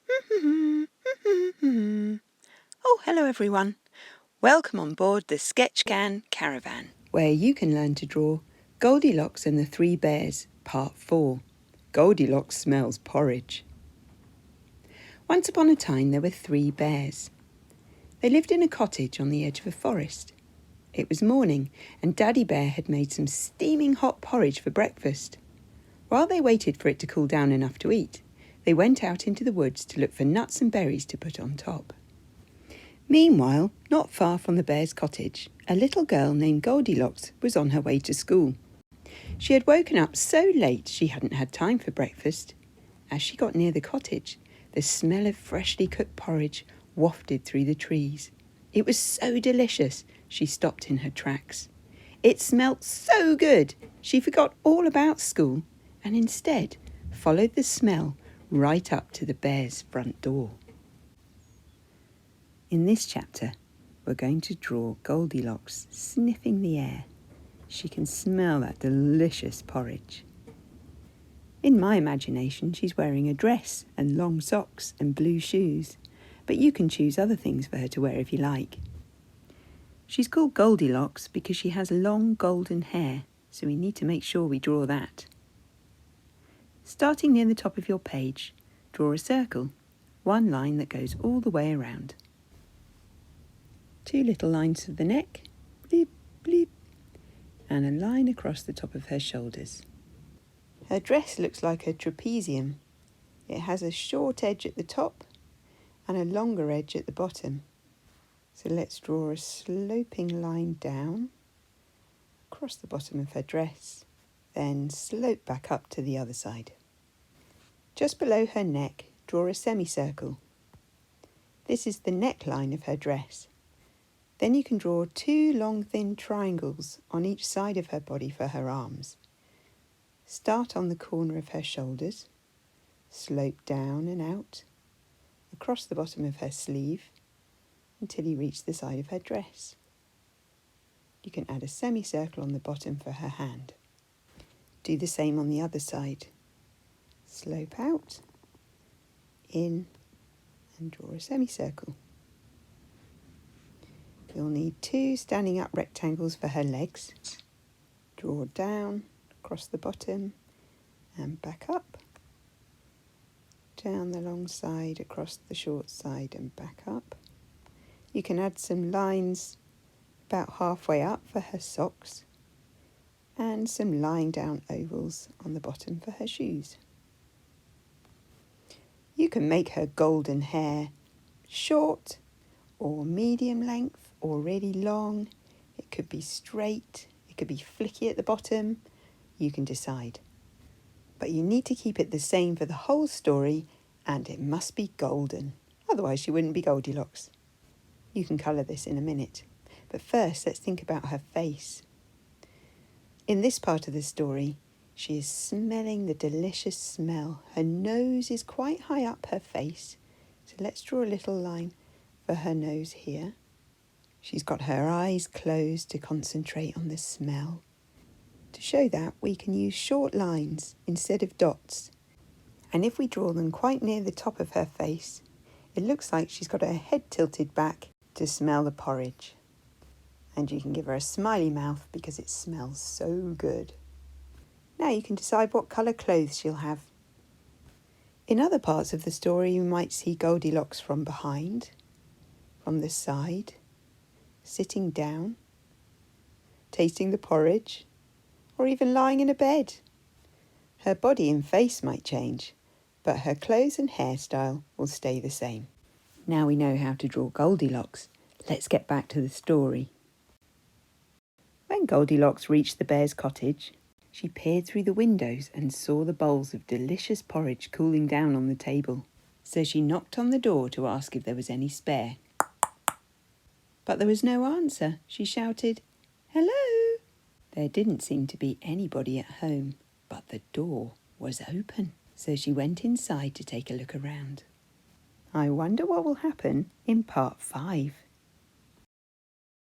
Oh, hello everyone. Welcome on board the Sketchcan Caravan, where you can learn to draw Goldilocks and the Three Bears, Part 4. Goldilocks smells porridge. Once upon a time there were 3 bears. They lived in a cottage on the edge of a forest. It was morning and Daddy Bear had made some steaming hot porridge for breakfast. While they waited for it to cool down enough to eat, they went out into the woods to look for nuts and berries to put on top. Meanwhile, not far from the bear's cottage, a little girl named Goldilocks was on her way to school. She had woken up so late she hadn't had time for breakfast. As she got near the cottage, the smell of freshly cooked porridge wafted through the trees. It was so delicious, she stopped in her tracks. It smelt so good, she forgot all about school and instead followed the smell right up to the bear's front door. In this chapter, we're going to draw Goldilocks sniffing the air. She can smell that delicious porridge. In my imagination, she's wearing a dress and long socks and blue shoes, but you can choose other things for her to wear if you like. She's called Goldilocks because she has long golden hair, so we need to make sure we draw that. Starting near the top of your page, draw a circle, one line that goes all the way around. 2 little lines for the neck, bleep, bleep, and a line across the top of her shoulders. Her dress looks like a trapezium. It has a short edge at the top and a longer edge at the bottom. So let's draw a sloping line down across the bottom of her dress, then slope back up to the other side. Just below her neck, draw a semicircle. This is the neckline of her dress. Then you can draw 2 long thin triangles on each side of her body for her arms. Start on the corner of her shoulders, slope down and out, across the bottom of her sleeve, until you reach the side of her dress. You can add a semicircle on the bottom for her hand. Do the same on the other side. Slope out, in, and draw a semicircle. You'll need 2 standing up rectangles for her legs. Draw down, across the bottom, and back up. Down the long side, across the short side, and back up. You can add some lines about halfway up for her socks, and some lying down ovals on the bottom for her shoes. You can make her golden hair short or medium length or really long. It could be straight, it could be flicky at the bottom. You can decide. But you need to keep it the same for the whole story, and it must be golden. Otherwise she wouldn't be Goldilocks. You can colour this in a minute. But first, let's think about her face. In this part of the story, she is smelling the delicious smell. Her nose is quite high up her face. So let's draw a little line for her nose here. She's got her eyes closed to concentrate on the smell. To show that, we can use short lines instead of dots. And if we draw them quite near the top of her face, it looks like she's got her head tilted back to smell the porridge. And you can give her a smiley mouth because it smells so good. Now you can decide what colour clothes she'll have. In other parts of the story, you might see Goldilocks from behind, from the side, sitting down, tasting the porridge, or even lying in a bed. Her body and face might change, but her clothes and hairstyle will stay the same. Now we know how to draw Goldilocks. Let's get back to the story. When Goldilocks reached the bear's cottage, she peered through the windows and saw the bowls of delicious porridge cooling down on the table. So she knocked on the door to ask if there was any spare. But there was no answer. She shouted, "Hello!" There didn't seem to be anybody at home, but the door was open. So she went inside to take a look around. I wonder what will happen in part 5.